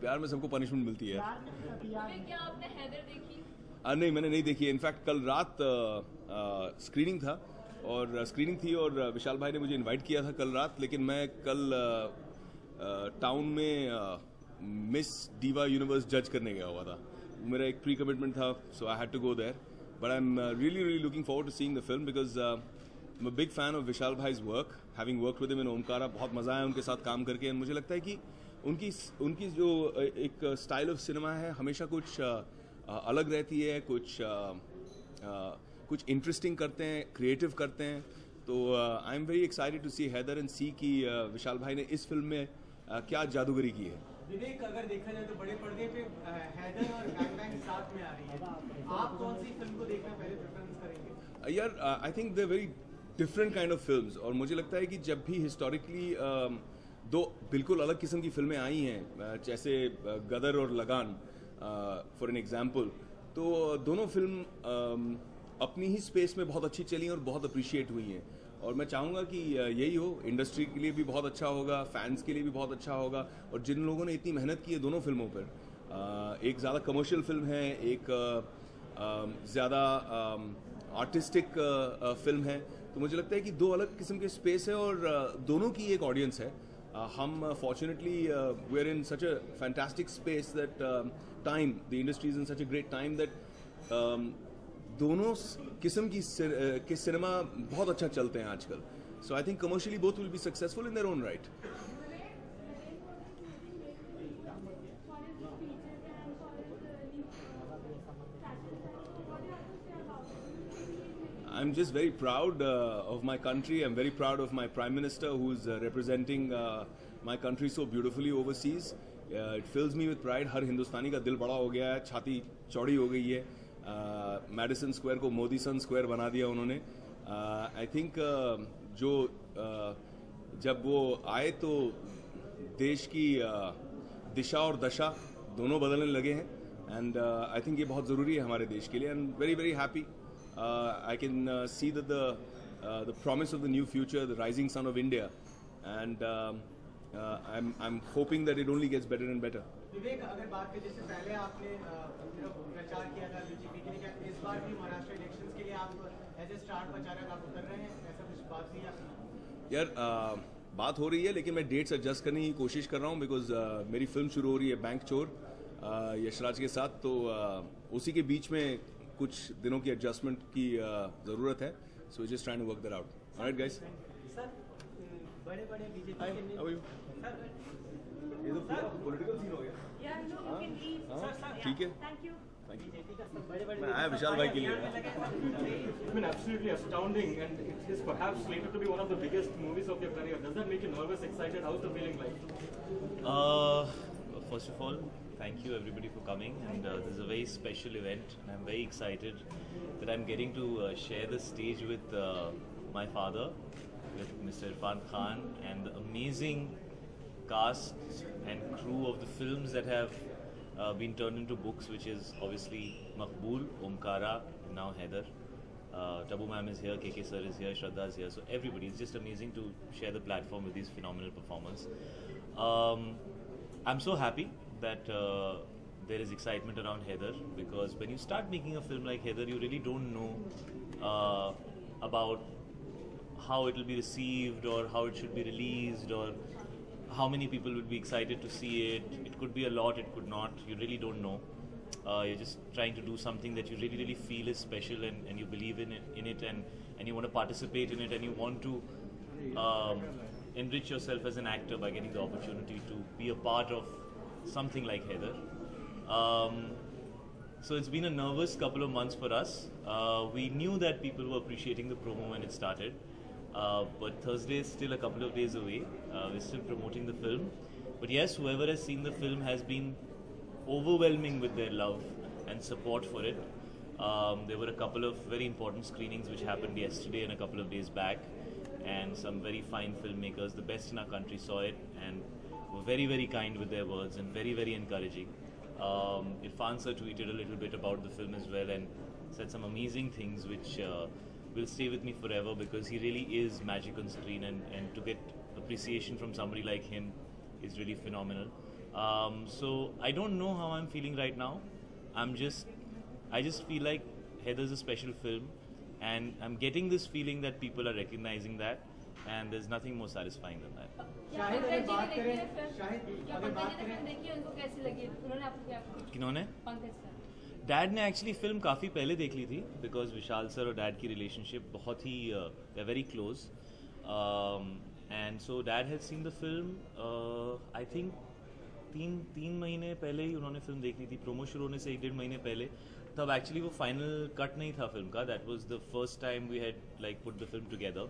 प्यार में सबको पनिशमेंट मिलती है। क्या आपने हैदर देखी? नहीं, मैंने नहीं देखी है। इनफैक्ट कल रात स्क्रीनिंग था और विशाल भाई ने मुझे इनवाइट किया था कल रात, लेकिन मैं कल टाउन में मिस डीवा यूनिवर्स जज करने गया हुआ था। मेरा एक प्री कमिटमेंट था, so I had to go there, but I am really looking forward to seeing the film because I am a big fan of Vishal भाईज work, having worked with him in Omkara. बहुत मजा आया उनके साथ काम करके। मुझे लगता है कि उनकी जो एक स्टाइल ऑफ सिनेमा है हमेशा कुछ अलग रहती है, कुछ इंटरेस्टिंग करते हैं, क्रिएटिव करते हैं। तो I am very excited to see Haider and see कि विशाल भाई ने इस फिल्म में क्या जादूगरी की है। विवेक, अगर देखा जाए तो बड़े पर्दे पे हैदर और बैंग बैंग साथ में आ रही है, आप कौन सी फिल्म को देखना पहले प्रेफरेंस करेंगे? यार, I think they very different kind of films, और मुझे लगता है कि जब भी हिस्टोरिकली दो बिल्कुल अलग किस्म की फिल्में आई हैं, जैसे गदर और लगान फॉर एन एग्जाम्पल, तो दोनों फिल्म अपनी ही स्पेस में बहुत अच्छी चली और बहुत अप्रिशिएट हुई हैं। और मैं चाहूँगा कि यही हो, इंडस्ट्री के लिए भी बहुत अच्छा होगा, फैंस के लिए भी बहुत अच्छा होगा। और जिन लोगों ने इतनी मेहनत की है दोनों फिल्मों पर, एक ज़्यादा कमर्शियल फिल्म है, एक ज़्यादा आर्टिस्टिक फिल्म है, तो मुझे लगता है कि दो अलग किस्म के स्पेस है और दोनों की एक ऑडियंस है। हम fortunately we are in such a fantastic space that time, the industry is in such a great time that दोनों किस्म की के सिनेमा बहुत अच्छा चलते हैं आजकल। So I think commercially both will be successful in their own right. I'm just very proud of my country. I'm very proud of my Prime Minister who's representing my country so beautifully overseas. It fills me with pride. हर हिंदुस्तानी का दिल बड़ा हो गया है, छाती चौड़ी हो गई है। मैडिसन स्क्वायर को मोदी सन स्क्वायर बना दिया उन्होंने। आई थिंक जब वो आए तो देश की दिशा और दशा दोनों बदलने लगे हैं, एंड आई थिंक ये बहुत ज़रूरी है हमारे देश के लिए। And very very happy. I can see that the promise of the new future, the rising sun of India, and I'm hoping that it only gets better and better. विवेक, अगर बात करें, जैसे पहले आपने प्रचार किया था बीजेपी के लिए, क्या इस बार भी महाराष्ट्र इलेक्शंस के लिए आप एज ए स्टार प्रचारक आप उतर रहे हैं? ऐसा कुछ बात हुई आपकी? यार, बात हो रही है, लेकिन मैं डेट्स एडजस्ट करने की कोशिश कर रहा हूँ बिकॉज मेरी फिल्म शुरू हो रही है बैंक चोर यशराज के साथ, तो उसी के बीच में कुछ दिनों की एडजस्टमेंट की ज़रूरत है। So just trying to work that out. Alright guys. Sir, बड़े-बड़े BJP hi, how are you? ये तो पूरा पॉलिटिकल सीन हो गया। ठीक है, थैंक यू। मैं आया विशाल भाई के लिए। It's been absolutely astounding, and it is perhaps slated to be one of the biggest movies of your career. Does that make you nervous, excited? How's the feeling like? First of all, thank you everybody for coming, and this is a very special event, and I'm very excited that I'm getting to share the stage with my father, with Mr. Irfan Khan, and the amazing cast and crew of the films that have been turned into books, which is obviously Maqbool, Omkara, and now Haider. Tabu ma'am is here, KK sir is here, Shraddha is here, so everybody, it's just amazing to share the platform with these phenomenal performers. I'm so happy that there is excitement around Haider, because when you start making a film like Haider, you really don't know about how it will be received or how it should be released or how many people will be excited to see it. It could be a lot, it could not. You really don't know. You're just trying to do something that you really, really feel is special, and you believe in it, and you want to participate in it, and you want to enrich yourself as an actor by getting the opportunity to be a part of something like Haider. So it's been a nervous couple of months for us. We knew that people were appreciating the promo when it started, but Thursday is still a couple of days away. We're still promoting the film. But yes, whoever has seen the film has been overwhelming with their love and support for it. There were a couple of very important screenings which happened yesterday and a couple of days back, and some very fine filmmakers, the best in our country, saw it and were very, very kind with their words and very, very encouraging. Irfan sir tweeted a little bit about the film as well and said some amazing things which will stay with me forever, because he really is magic on screen, and to get appreciation from somebody like him is really phenomenal. So I don't know how I'm feeling right now. I just feel like Heather's a special film, and I'm getting this feeling that people are recognizing that, and there's nothing more satisfying than that. Shahid अगर बात करें शाहिद अगर बात करें देखिए उनको कैसी लगी, उन्होंने आपको क्या कहा? किन्होंने? पंकज सर। डैड ने एक्चुअली फिल्म काफ़ी पहले देख ली थी, बिकॉज विशाल सर और डैड की रिलेशनशिप बहुत ही very close, and so dad has seen the film I think तीन महीने पहले ही उन्होंने फिल्म देख ली थी, प्रोमो शुरू होने से 1-1.5 महीने पहले. तब एक्चुअली वो फाइनल कट नहीं था फिल्म का. That was the first time we had like put the film together.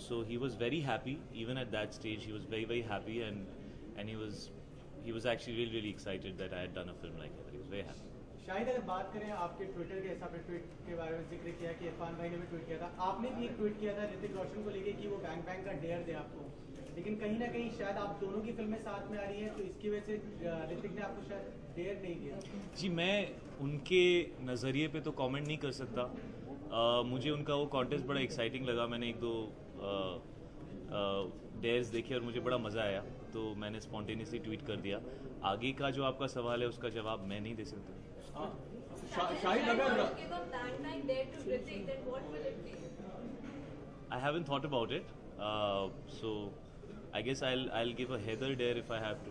So he was very happy. Even at that stage, he was very happy, and he was actually really excited that I had done a film like that. He was very happy. Shahid अगर बात करें आपके Twitter के हिसाब से tweet के बारे में जिक्र किया कि इरफान भाई ने भी ट्वीट किया था, आपने भी एक ट्वीट किया था ऋतिक रोशन को लेके कि वो बैंग बैंग का डेयर दे आपको, लेकिन कहीं ना कहीं शायद आप दोनों की फिल्में साथ में आ रही हैं तो इसकी वजह से ऋतिक ने आपको शायद डेयर नहीं दिया. जी, मैं उनके नज़रिए पे तो कमेंट नहीं कर सकता. मुझे उनका वो कॉन्टेस्ट बड़ा एक्साइटिंग लगा. मैंने 1-2 डेयर्स देखे और मुझे बड़ा मज़ा आया, तो मैंने स्पॉन्टेनियसली ट्वीट कर दिया. आगे का जो आपका सवाल है उसका जवाब मैं नहीं दे सकता. शाहिद अगर I haven't thought about it, so I guess I'll give a Heather dare if I have to.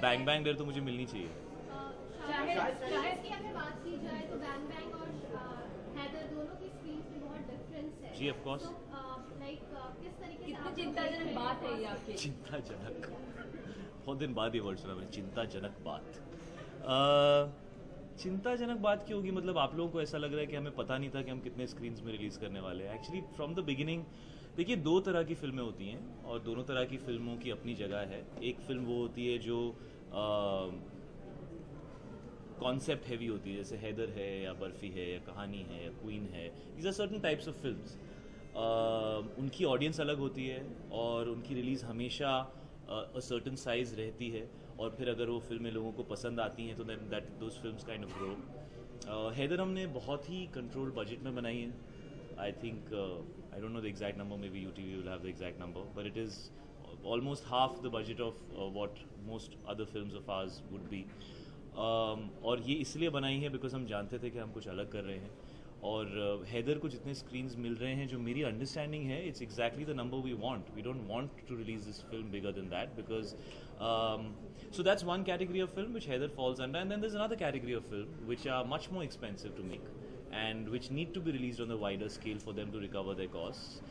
Bang Bang dare तो मुझे मिलनी चाहिए. शाहिद की अगर बात की जाए तो बैंग बैंग और हैदर दोनों की स्क्रीन में बहुत डिफरेंस है. जी, of course. लाइक किस तरीके से कितनी आप चिंताजनक बात है ये आपकी? चिंताजनक. बहुत दिन बाद ये वर्ड सुना मैंने, चिंताजनक बात. चिंताजनक बात क्यों होगी? मतलब आप लोगों को ऐसा लग रहा है कि हमें पता नहीं था कि हम कितने स्क्रीन्स में रिलीज़ करने वाले हैं. एक्चुअली फ्रॉम द बिगिनिंग देखिए, 2 तरह की फिल्में होती हैं और दोनों तरह की फिल्मों की अपनी जगह है. एक फिल्म वो होती है जो कॉन्सेप्ट हैवी होती है, जैसे हैदर है या बर्फी है या कहानी है या क्वीन है. These are certain types of films. उनकी ऑडियंस अलग होती है और उनकी रिलीज़ हमेशा अ सर्टन साइज़ रहती है, और फिर अगर वो फिल्में लोगों को पसंद आती हैं तो then that those films kind of grow. Haider हमने बहुत ही कंट्रोल बजट में बनाई है. I think I don't know the exact number, maybe UTV will have the exact number, but it is almost half the budget of what most other films of ours would be. और ये इसलिए बनाई है because हम जानते थे कि हम कुछ अलग कर रहे हैं. और हैदर को जितने स्क्रीन्स मिल रहे हैं, जो मेरी अंडरस्टैंडिंग है, it's exactly the number we want. We don't want to release this film bigger than that, because so that's one category of film which Heather falls under, and then there's another category of film which are much more expensive to make and which need to be released on a wider scale for them to recover their costs.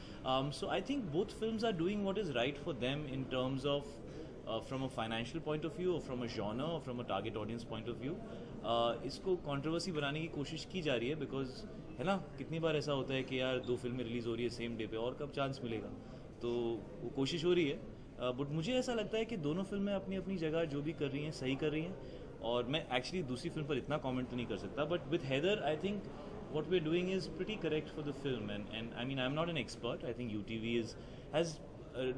So I think both films are doing what is right for them in terms of from a financial point of view, or from a genre, or from a target audience point of view. इसको controversy बनाने की कोशिश की जा रही है, because है ना, कितनी बार ऐसा होता है कि यार 2 फिल्में रिलीज़ हो रही है सेम डे पे, और कब चांस मिलेगा. तो वो कोशिश हो रही है. बट मुझे ऐसा लगता है कि दोनों फिल्में अपनी अपनी जगह जो भी कर रही हैं सही कर रही हैं. और मैं एक्चुअली दूसरी फिल्म पर इतना कमेंट तो नहीं कर सकता, but with Haider I think what we're doing is pretty correct for the film, and I mean, I'm not an expert. I think UTV has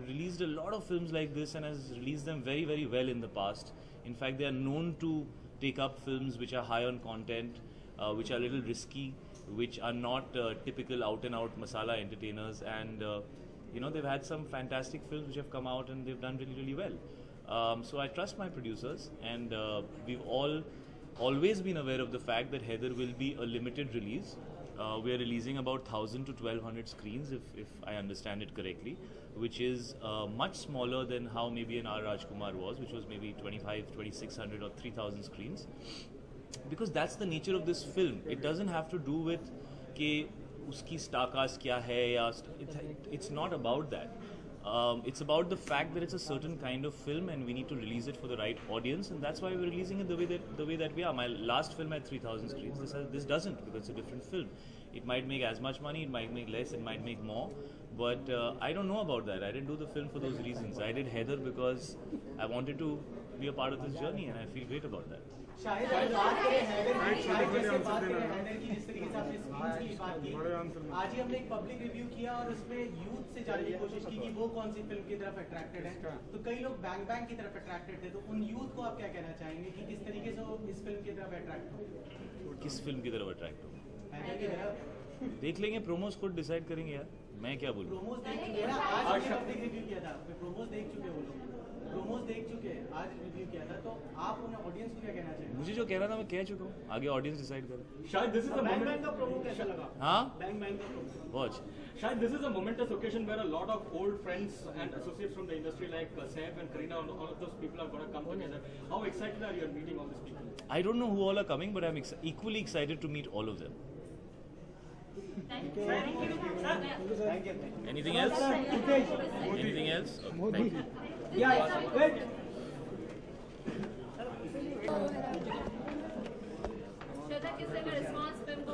released a lot of films like this and has released them very well in the past. In fact, they are known to take up films which are high on content, which are a little risky, which are not typical out and out masala entertainers, and you know, they've had some fantastic films which have come out and they've done really well. So I trust my producers, and we've always been aware of the fact that Heather will be a limited release. We are releasing about 1,000 to 1,200 screens, if I understand it correctly, which is much smaller than how maybe an R. Rajkumar was, which was maybe 2,500, 2,600 or 3,000 screens. Because that's the nature of this film. It doesn't have to do with कि उसकी star cast क्या है, या it's not about that. It's about the fact that it's a certain kind of film and we need to release it for the right audience, and that's why we're releasing it the way that we are. My last film had 3,000 screens. This doesn't, because it's a different film. It might make as much money, it might make less, it might make more, but I don't know about that. I didn't do the film for those reasons. I did Heather because I wanted to be a part of this journey, and I feel great about that. शायद बात करें हैदर की, जिस तरीके से आपने screens की बात की, आज ही हमने एक पब्लिक रिव्यू किया और उसमें यूथ से जानने की कोशिश की कि वो कौन सी फिल्म की तरफ अट्रैक्टेड है. तो कई लोग बैंग बैंग की तरफ अट्रैक्टेड थे, तो उन यूथ को आप क्या कहना चाहेंगे कि किस तरीके से वो इस फिल्म की तरफ अट्रैक्ट हो? किस फिल्म की तरफ अट्रैक्ट हो? हैदर की तरफ देख लेंगे, प्रोमोस खुद डिसाइड करेंगे यार, मैं क्या बोलूँ. प्रोमोस देख चुके हैं ना, आज हमने पब्लिक रिव्यू किया था, प्रोमोस देख चुके हैं वो लोग. प्रोमोज देख चुके हैं, आज रिव्यू किया था, तो आप उन्हें ऑडियंस को क्या कहना चाहेंगे? मुझे जो कहना था मैं कह चुका हूँ, आगे ऑडियंस डिसाइड करे। शायद this is a bang moment. Bang का प्रोमो कैसा लगा? हाँ बैंग बैंग का promo watch. Shahid, this is a momentous occasion where a lot of old friends and associates from the industry like Saif and Kareena, all of those people are going to come together. How excited are you at meeting all these people? I don't know who all are coming, but I'm equally excited to meet all of them. Thank you. Anything else? Anything else? Okay, thank you. Yeah, wait. श्रद्धा किस तरह का response film को